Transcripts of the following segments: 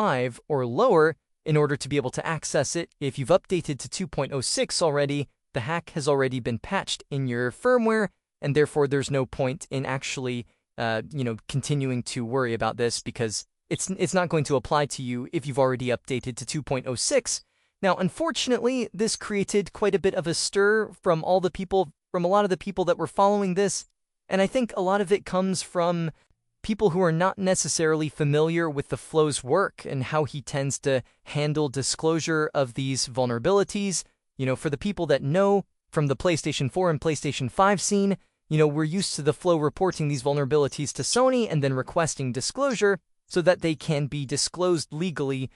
5 or lower in order to be able to access it. If you've updated to 2.06 already, the hack has already been patched in your firmware, and therefore there's no point in actually continuing to worry about this, because it's not going to apply to you if you've already updated to 2.06. Now, unfortunately, this created quite a bit of a stir from a lot of the people that were following this, and I think a lot of it comes from people who are not necessarily familiar with the Flow's work and how he tends to handle disclosure of these vulnerabilities. For the people that know from the PlayStation 4 and PlayStation 5 scene, we're used to the Flow reporting these vulnerabilities to Sony and then requesting disclosure so that they can be disclosed legally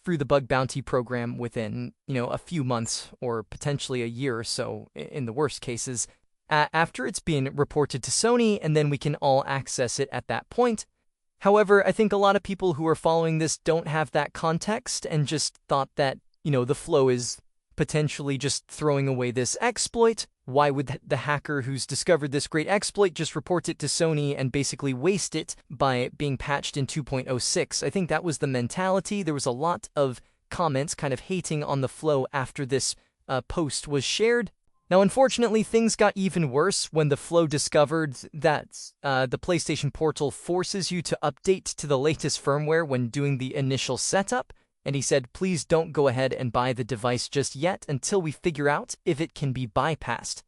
through the bug bounty program within, a few months or potentially a year or so in the worst cases, after it's been reported to Sony, and then we can all access it at that point. However, I think a lot of people who are following this don't have that context and just thought that, the Flow is potentially just throwing away this exploit. Why would the hacker who's discovered this great exploit just report it to Sony and basically waste it by it being patched in 2.06? I think that was the mentality. There was a lot of comments kind of hating on the Flow after this post was shared. Now, unfortunately, things got even worse when the Flow discovered that the PlayStation Portal forces you to update to the latest firmware when doing the initial setup. And he said, please don't go ahead and buy the device just yet until we figure out if it can be bypassed.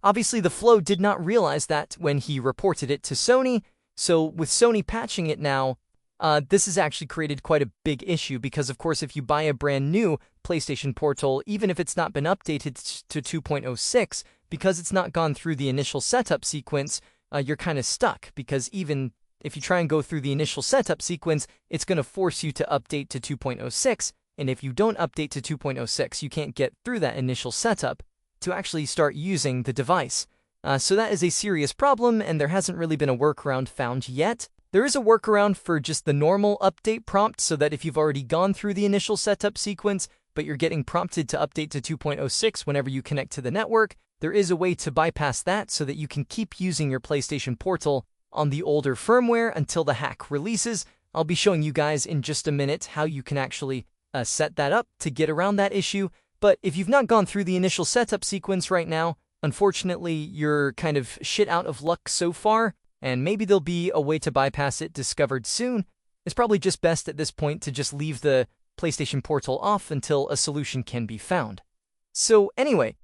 Obviously, the Flow did not realize that when he reported it to Sony, so with Sony patching it now, this has actually created quite a big issue because, of course, if you buy a brand new PlayStation Portal, even if it's not been updated to 2.06, because it's not gone through the initial setup sequence, you're kind of stuck, because even if you try and go through the initial setup sequence, it's going to force you to update to 2.06, and if you don't update to 2.06, you can't get through that initial setup to actually start using the device. So that is a serious problem, and there hasn't really been a workaround found yet. There is a workaround for just the normal update prompt, so that if you've already gone through the initial setup sequence, but you're getting prompted to update to 2.06 whenever you connect to the network, there is a way to bypass that so that you can keep using your PlayStation Portal on the older firmware until the hack releases. I'll be showing you guys in just a minute how you can actually set that up to get around that issue. But if you've not gone through the initial setup sequence right now, unfortunately, you're kind of shit out of luck so far, and maybe there'll be a way to bypass it discovered soon. It's probably just best at this point to just leave the PlayStation Portal off until a solution can be found. So anyway,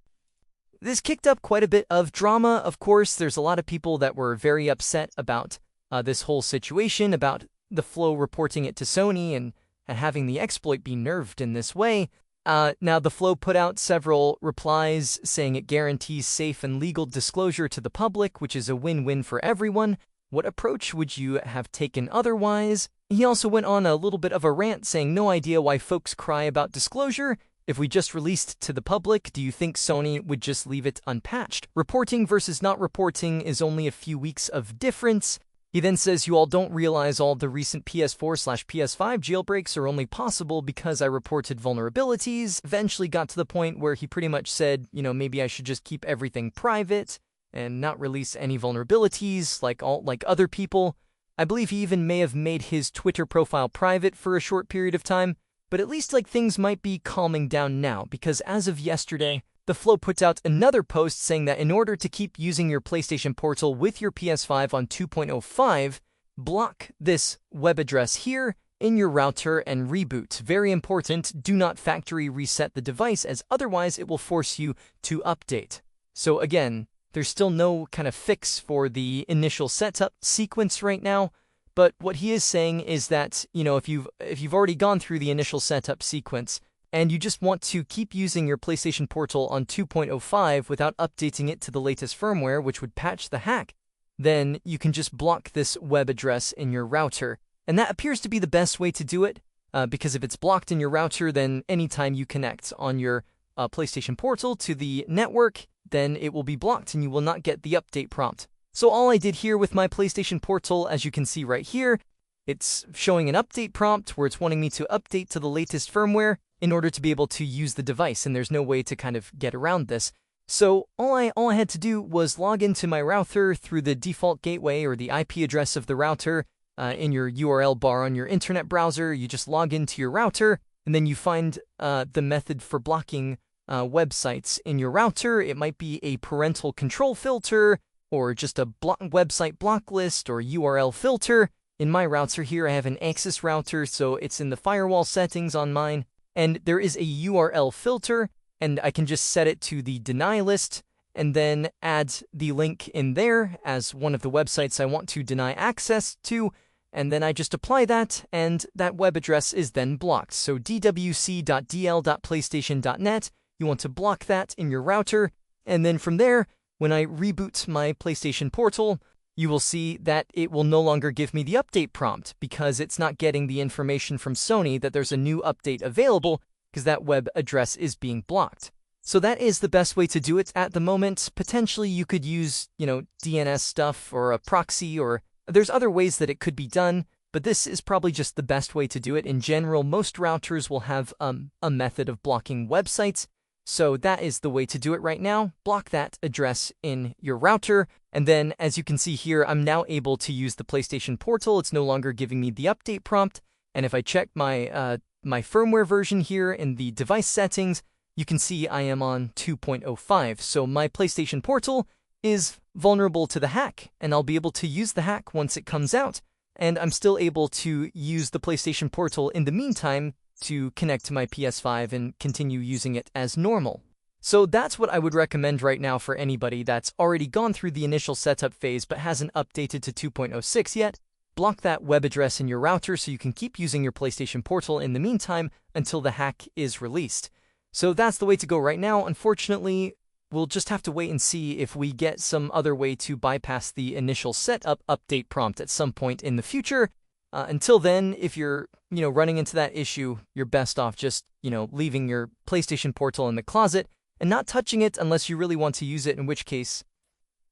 this kicked up quite a bit of drama. Of course, there's a lot of people that were very upset about this whole situation, about the Flow reporting it to Sony and having the exploit be nerfed in this way. Now, the Flow put out several replies saying it guarantees safe and legal disclosure to the public, which is a win-win for everyone. What approach would you have taken otherwise? He also went on a little bit of a rant saying no idea why folks cry about disclosure. If we just released to the public, do you think Sony would just leave it unpatched? Reporting versus not reporting is only a few weeks of difference. He then says, you all don't realize all the recent PS4/PS5 jailbreaks are only possible because I reported vulnerabilities. Eventually got to the point where he pretty much said, maybe I should just keep everything private and not release any vulnerabilities like other people. I believe he even may have made his Twitter profile private for a short period of time. But at least things might be calming down now, because as of yesterday, the Flow puts out another post saying that in order to keep using your PlayStation Portal with your PS5 on 2.05, block this web address here in your router and reboot. Very important, do not factory reset the device, as otherwise it will force you to update. So again, there's still no kind of fix for the initial setup sequence right now. But what he is saying is that, if you've already gone through the initial setup sequence and you just want to keep using your PlayStation Portal on 2.05 without updating it to the latest firmware, which would patch the hack, then you can just block this web address in your router. And that appears to be the best way to do it, because if it's blocked in your router, then anytime you connect on your PlayStation Portal to the network, then it will be blocked and you will not get the update prompt. So all I did here with my PlayStation Portal, as you can see right here, it's showing an update prompt where it's wanting me to update to the latest firmware in order to be able to use the device, and there's no way to kind of get around this. So all I had to do was log into my router through the default gateway or the IP address of the router, in your URL bar on your internet browser. You just log into your router, and then you find the method for blocking websites in your router. It might be a parental control filter, or just a website block list, or URL filter. In my router here, I have an Axis router, so it's in the firewall settings on mine. And there is a URL filter, and I can just set it to the deny list, and then add the link in there as one of the websites I want to deny access to, and then I just apply that, and that web address is then blocked. So dwc.dl.playstation.net, you want to block that in your router, and then from there, when I reboot my PlayStation Portal, you will see that it will no longer give me the update prompt because it's not getting the information from Sony that there's a new update available because that web address is being blocked. So that is the best way to do it at the moment. Potentially you could use, DNS stuff or a proxy, or there's other ways that it could be done, but this is probably just the best way to do it. In general, most routers will have a method of blocking websites. So that is the way to do it right now. Block that address in your router. And then, as you can see here, I'm now able to use the PlayStation Portal. It's no longer giving me the update prompt. And if I check my firmware version here in the device settings, you can see I am on 2.05. So my PlayStation Portal is vulnerable to the hack, and I'll be able to use the hack once it comes out. And I'm still able to use the PlayStation Portal in the meantime to connect to my PS5 and continue using it as normal. So that's what I would recommend right now for anybody that's already gone through the initial setup phase but hasn't updated to 2.06 yet. Block that web address in your router so you can keep using your PlayStation Portal in the meantime until the hack is released. So that's the way to go right now. Unfortunately, we'll just have to wait and see if we get some other way to bypass the initial setup update prompt at some point in the future. Until then, if you're, running into that issue, you're best off just, leaving your PlayStation Portal in the closet and not touching it unless you really want to use it, in which case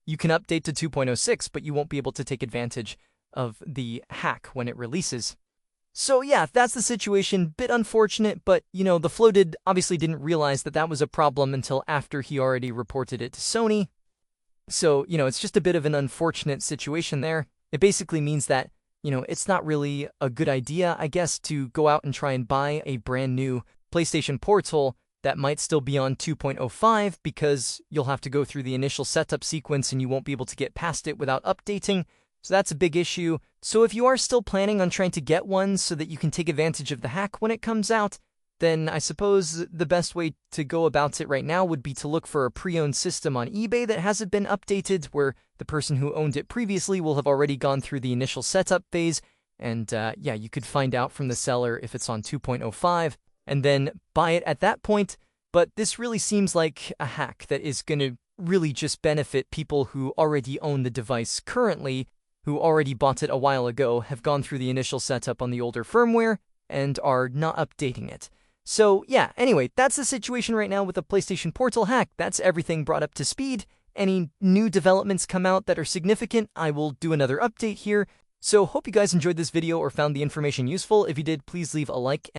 you can update to 2.06, but you won't be able to take advantage of the hack when it releases. So yeah, that's the situation. Bit unfortunate, but, the Floated obviously didn't realize that that was a problem until after he already reported it to Sony. So, it's just a bit of an unfortunate situation there. It basically means that it's not really a good idea, I guess, to go out and try and buy a brand new PlayStation Portal that might still be on 2.05 because you'll have to go through the initial setup sequence and you won't be able to get past it without updating. So that's a big issue. So if you are still planning on trying to get one so that you can take advantage of the hack when it comes out, then I suppose the best way to go about it right now would be to look for a pre-owned system on eBay that hasn't been updated, where the person who owned it previously will have already gone through the initial setup phase, and you could find out from the seller if it's on 2.05, and then buy it at that point. But this really seems like a hack that is going to really just benefit people who already own the device currently, who already bought it a while ago, have gone through the initial setup on the older firmware, and are not updating it. So yeah, anyway, that's the situation right now with the PlayStation Portal hack. That's everything brought up to speed. Any new developments come out that are significant, I will do another update here. So hope you guys enjoyed this video or found the information useful. If you did, please leave a like.